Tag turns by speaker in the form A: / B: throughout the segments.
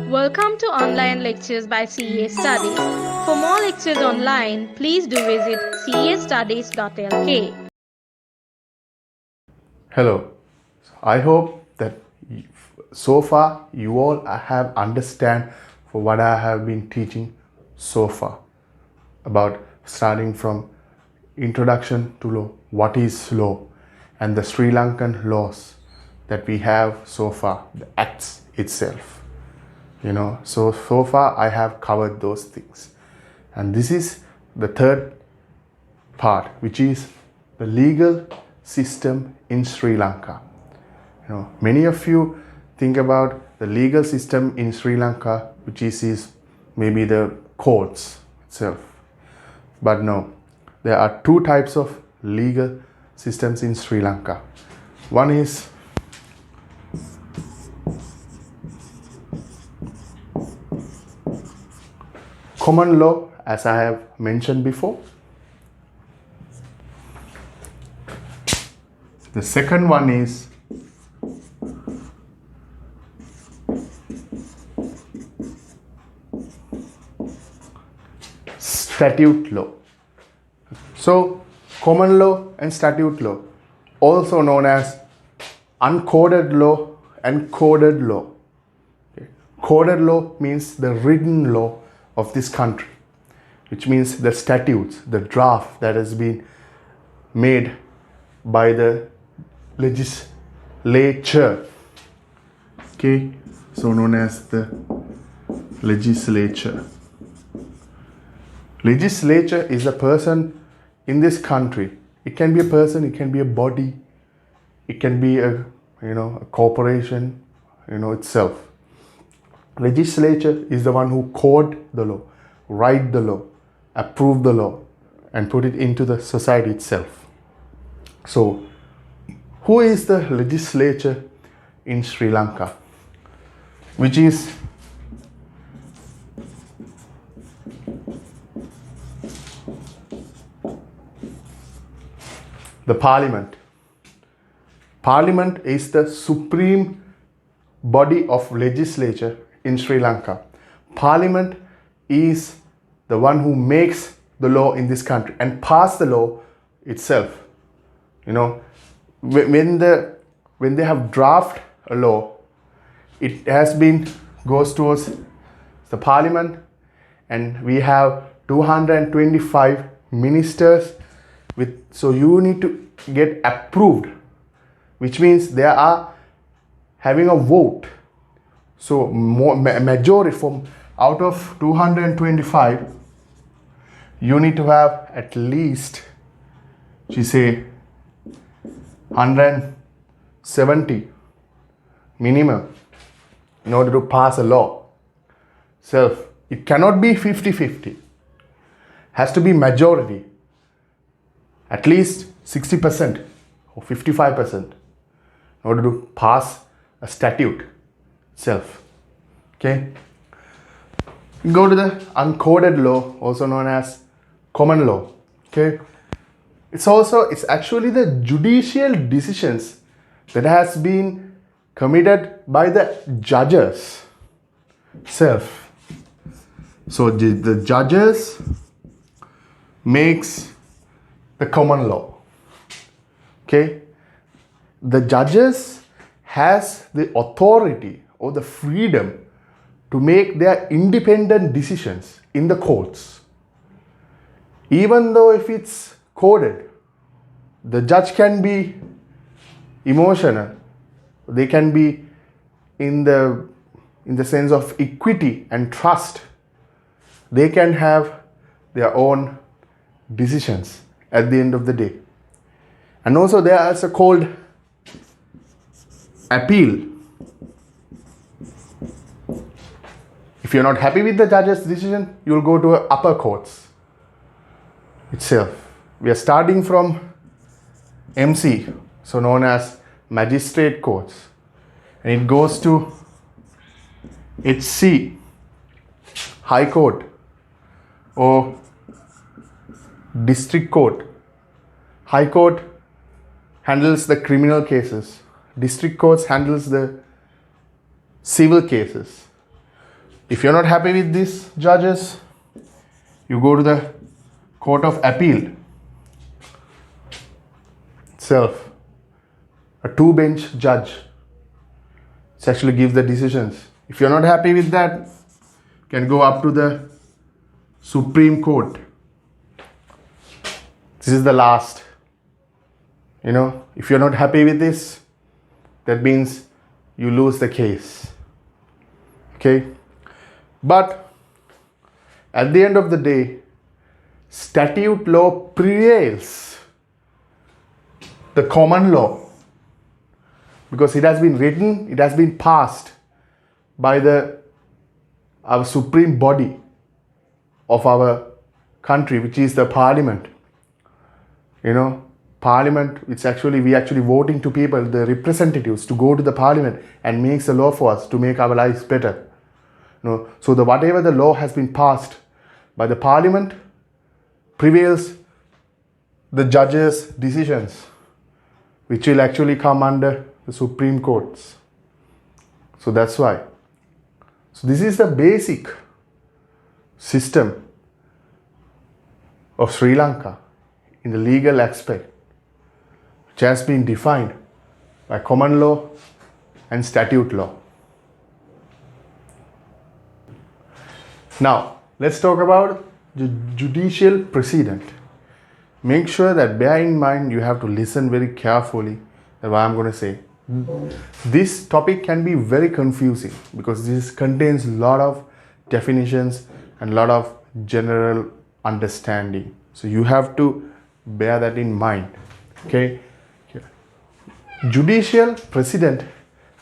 A: Welcome to online lectures by CA Studies. For more lectures online, please do visit castudies.lk.
B: Hello. I hope that so far you all have understand for what I have been teaching so far about starting from introduction to law, what is law, and the Sri Lankan laws that we have so far, the acts itself. So far I have covered those things, and this is the third part, which is the legal system in Sri Lanka. Many of you think about the legal system in Sri Lanka, which is maybe the courts itself, but no, there are two types of legal systems in Sri Lanka. One is common law, as I have mentioned before. The second one is statute law. So, common law and statute law, also known as uncoded law and coded law. Coded law means the written law of this country, which means the statutes, the draft that has been made by the legislature. Okay, so known as the legislature. Legislature is a person in this country. It can be a person, it can be a body, it can be a corporation, itself. Legislature is the one who code the law, write the law, approve the law, and put it into the society itself. So, who is the legislature in Sri Lanka? Which is the parliament. Parliament is the supreme body of legislature in Sri Lanka. Parliament is the one who makes the law in this country and pass the law itself. When they have draft a law, it goes towards the parliament, and we have 225 ministers so you need to get approved, which means they are having a vote. So majority from out of 225, you need to have at least, 170 minimum in order to pass a law. It cannot be 50-50. Has to be majority. At least 60% or 55% in order to pass a statute itself. Okay. Go to the uncoded law, also known as common law. Okay. It's actually the judicial decisions that has been committed by the judges itself. So the judges makes the common law. Okay. The judges has the authority or the freedom to make their independent decisions in the courts. Even though if it's coded, the judge can be emotional. They can be in the sense of equity and trust. They can have their own decisions at the end of the day. And also they are also called appeal. If you're not happy with the judge's decision, you'll go to upper courts itself. We are starting from MC, so known as magistrate courts, and it goes to HC, High Court, or District Court. High Court handles the criminal cases. District Courts handles the civil cases. If you're not happy with these judges, you go to the Court of Appeal itself. A two-bench judge actually gives the decisions. If you're not happy with that, you can go up to the Supreme Court. This is the last. If you're not happy with this, that means you lose the case. Okay? But at the end of the day, statute law prevails the common law, because it has been written, it has been passed by our supreme body of our country, which is the parliament. Parliament, we actually voting to people, the representatives, to go to the parliament and makes the law for us to make our lives better. So whatever the law has been passed by the parliament prevails the judges' decisions, which will actually come under the Supreme Courts. So that's why. So this is the basic system of Sri Lanka in the legal aspect, which has been defined by common law and statute law. Now, let's talk about the judicial precedent. Make sure that bear in mind, you have to listen very carefully at what I'm going to say. This topic can be very confusing because this contains a lot of definitions and a lot of general understanding. So you have to bear that in mind. Okay? Judicial precedent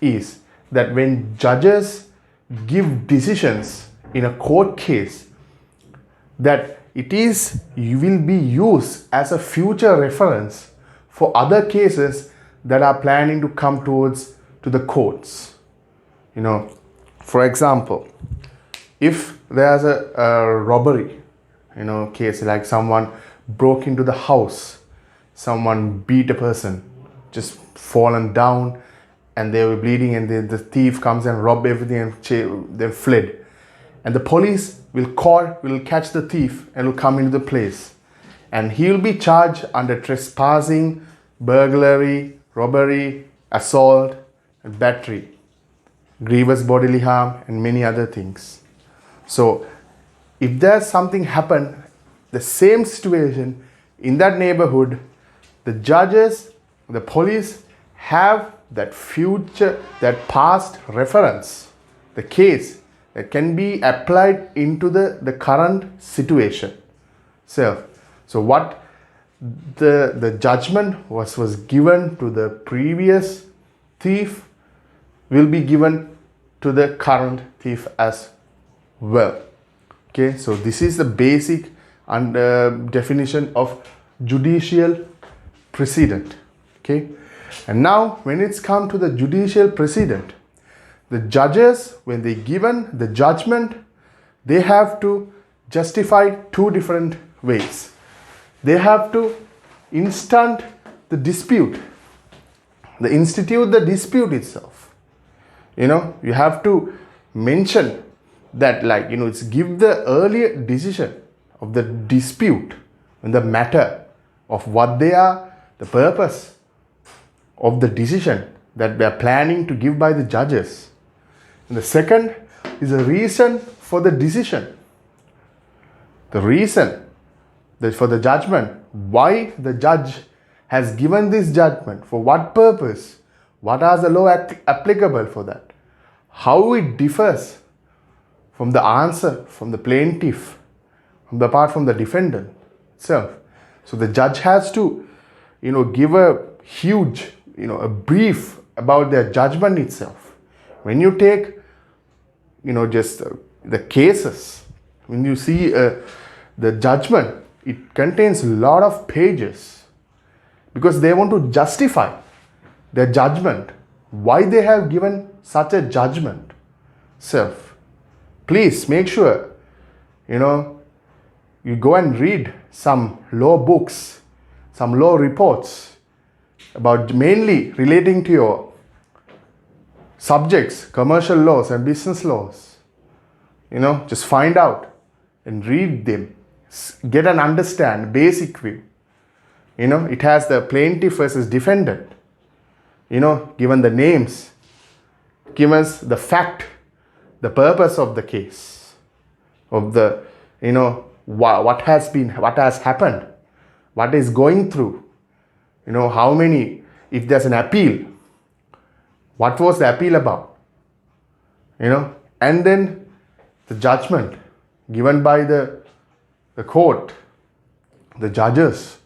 B: is that when judges give decisions in a court case, that you will be used as a future reference for other cases that are planning to come to the courts. For example, if there's a robbery, case, like someone broke into the house, someone beat a person, just fallen down, and they were bleeding, and the thief comes and robbed everything and they fled. And the police will catch the thief and will come into the place. And he will be charged under trespassing, burglary, robbery, assault, and battery, grievous bodily harm, and many other things. So if there's something happen, the same situation in that neighborhood, the judges, the police have that past reference, the case that can be applied into the current situation. So what the judgment was given to the previous thief will be given to the current thief as well. Okay, so this is the basic definition of judicial precedent. Okay, and now when it's come to the judicial precedent, the judges, when they given the judgment, they have to justify two different ways. They have to institute the dispute itself. You have to mention that, it's give the earlier decision of the dispute and the matter of what they are, the purpose of the decision that they are planning to give by the judges. And the second is a reason for the decision. The reason for the judgment, why the judge has given this judgment, for what purpose, what are the law applicable for that, how it differs from the answer from the plaintiff, apart from the defendant itself. So the judge has to, give a huge, a brief about their judgment itself. When you take, just the cases, when you see the judgment, it contains a lot of pages because they want to justify their judgment, why they have given such a judgment. Please make sure, you go and read some law books, some law reports about mainly relating to your subjects, commercial laws and business laws. just find out and read them, get an understand basic view. It has the plaintiff versus defendant, given the names, given the fact, the purpose of the case, of the, what has happened, what is going through, how many, if there's an appeal, what was the appeal about, and then the judgment given by the court, the judges,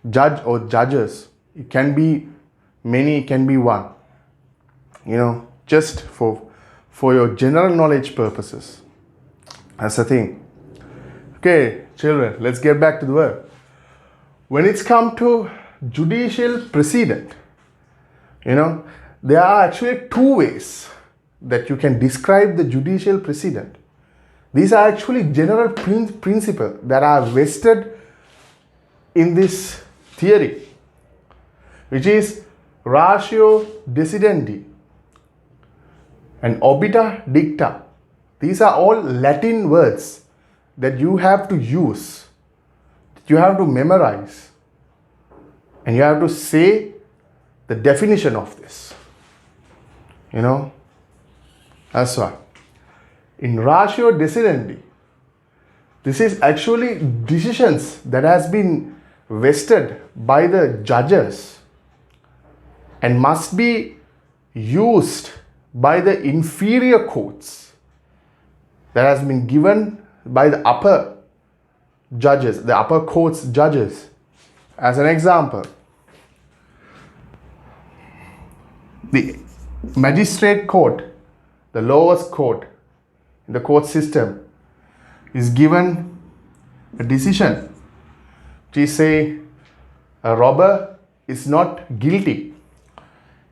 B: judge or judges. It can be many, it can be one, just for your general knowledge purposes. That's the thing. Okay, children, let's get back to the work. When it's come to judicial precedent, there are actually two ways that you can describe the judicial precedent. These are actually general principles that are vested in this theory, which is ratio decidendi and obita dicta. These are all Latin words that you have to use, that you have to memorize, and you have to say the definition of this. That's why. In ratio decidendi, this is actually decisions that has been vested by the judges and must be used by the inferior courts that has been given by the upper judges, the upper courts judges. As an example, the magistrate court, the lowest court in the court system, is given a decision which say a robber is not guilty,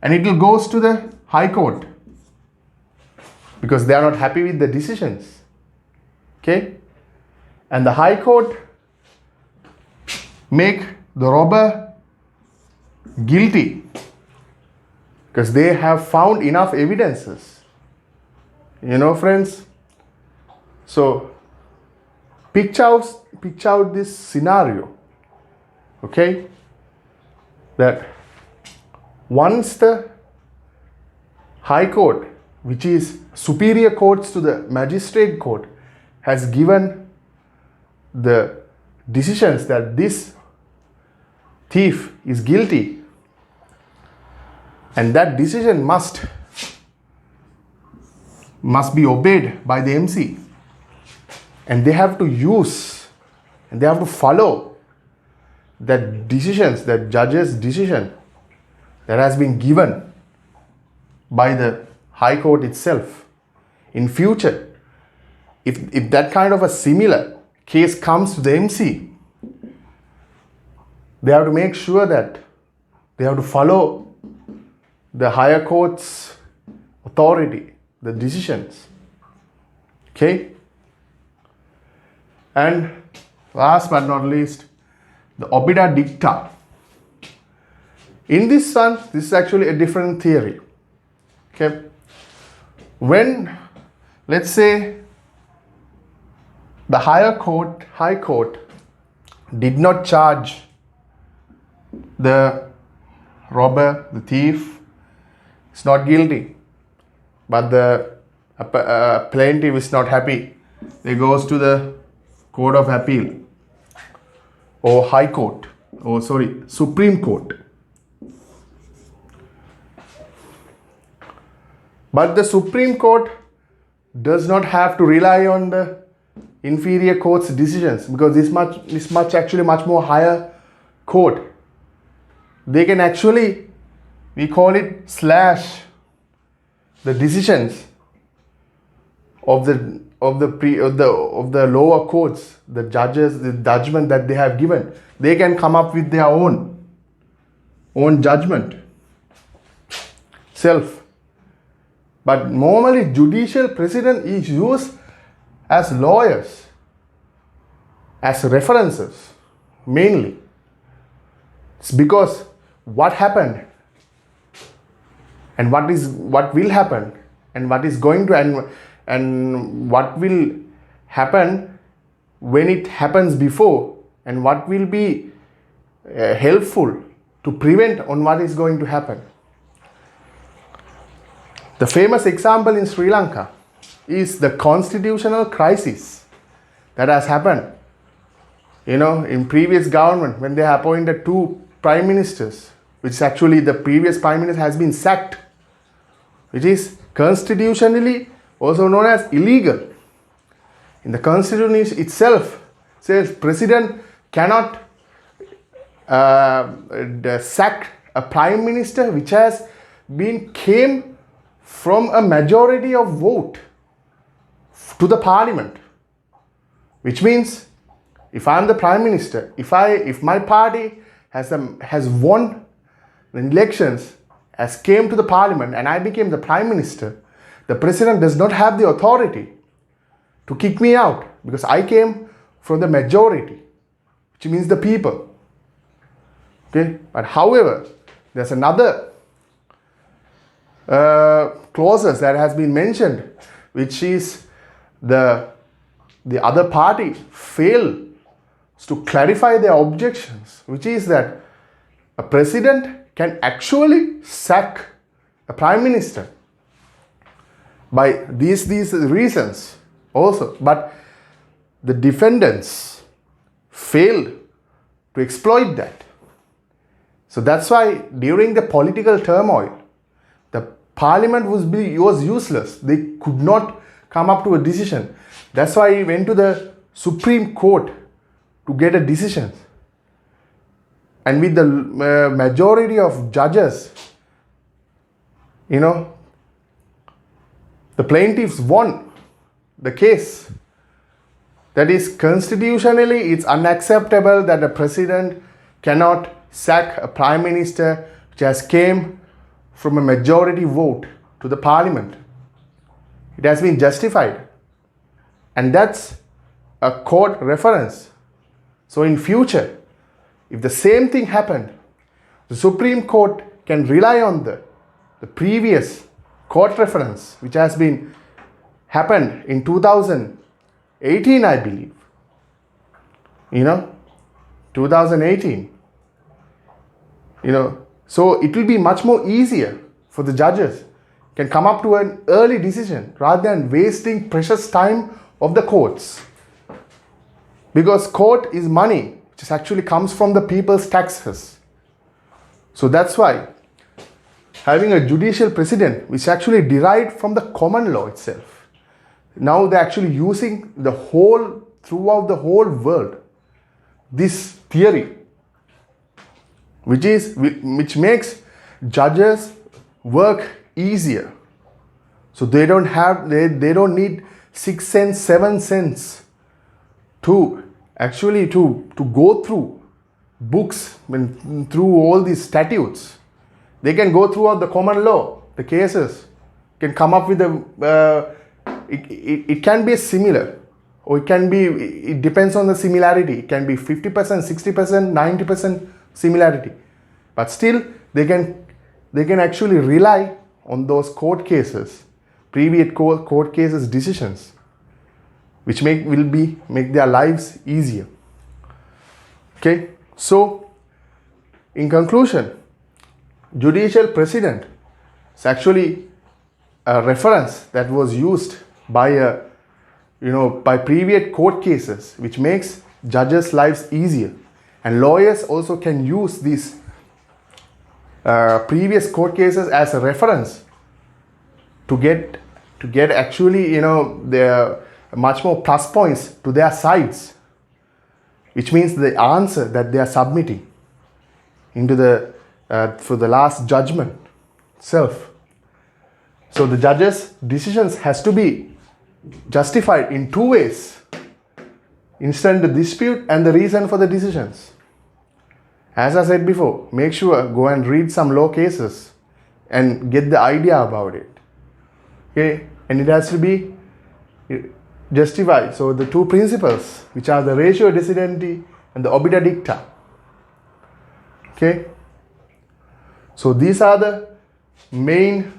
B: and it will goes to the high court because they are not happy with the decisions. Okay, and the high court make the robber guilty because they have found enough evidences. Friends, so picture out this scenario, okay, that once the high court, which is superior courts to the magistrate court, has given the decisions that this thief is guilty, and that decision must be obeyed by the MC, and they have to use and they have to follow that decisions, that judge's decision that has been given by the high court itself. In future, if that kind of a similar case comes to the MC, they have to make sure that they have to follow the higher court's authority, the decisions. Okay? And last but not least, the obita dicta. In this one, this is actually a different theory. Okay? When, let's say, the high court did not charge the robber, the thief, is not guilty, but the plaintiff is not happy, they goes to the court of appeal or Supreme Court. But the Supreme Court does not have to rely on the inferior court's decisions, because this much more higher court. They can actually, we call it slash the decisions of the lower courts, the judges, the judgment that they have given. They can come up with their own judgment, self. But normally judicial precedent is used as lawyers, as references, mainly. It's because what happened and what will happen and what is going to, and what will happen when it happens before, and what will be helpful to prevent on what is going to happen. The famous example in Sri Lanka is the constitutional crisis that has happened, in previous government when they appointed 2 prime ministers, which actually the previous prime minister has been sacked, which is constitutionally also known as illegal. In the constitution itself says president cannot sack a prime minister which has came from a majority of vote to the parliament, which means if I am the prime minister, if my party has won the elections, has came to the parliament, and I became the prime minister, the president does not have the authority to kick me out because I came from the majority, which means the people. Okay, but however, there's another clauses that has been mentioned, which is the other party fails to clarify their objections, which is that a president can actually sack a prime minister by these reasons also, but the defendants failed to exploit that. So that's why during the political turmoil, the parliament was useless. They could not come up to a decision. That's why he went to the Supreme Court to get a decision. And with the majority of judges, the plaintiffs won the case. That is, constitutionally, it's unacceptable that a president cannot sack a prime minister which has came from a majority vote to the parliament. It has been justified. And that's a court reference. So in future, if the same thing happened, the Supreme Court can rely on the previous court reference, which has been happened in 2018, I believe. 2018. So it will be much more easier for the judges can come up to an early decision rather than wasting precious time of the courts. Because court is money, which actually comes from the people's taxes. So that's why having a judicial president, which actually derived from the common law itself, now they're actually using throughout the whole world, this theory, which makes judges work easier. So they don't need 6 cents, 7 cents to go through books, through all these statutes. They can go throughout the common law, the cases, can come up with it can be similar, or it depends on the similarity. It can be 50%, 60%, 90% similarity. But still, they can actually rely on those court cases, previous court cases decisions, which make their lives easier. Okay, so in conclusion, judicial president is actually a reference that was used by previous court cases, which makes judges' lives easier, and lawyers also can use these previous court cases as a reference to get actually their much more plus points to their sides, which means the answer that they are submitting into for the last judgment itself. So the judge's decisions has to be justified in 2 ways: instant dispute and the reason for the decisions. As I said before, make sure go and read some law cases and get the idea about it. Okay, and it has to be justified. So the 2 principles, which are the ratio decidendi and the obiter dicta. Okay, so these are the main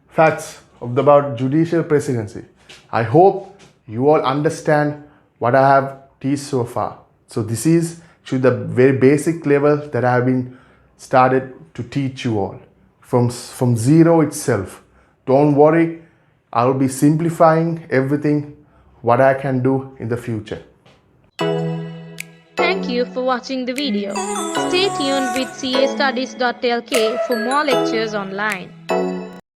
B: facts about judicial presidency. I hope you all understand what I have teach so far. So this is to the very basic level that I have been started to teach you all from zero itself. Don't worry, I will be simplifying everything what I can do in the future.
A: Thank you for watching the video. Stay tuned with castudies.lk for more lectures online.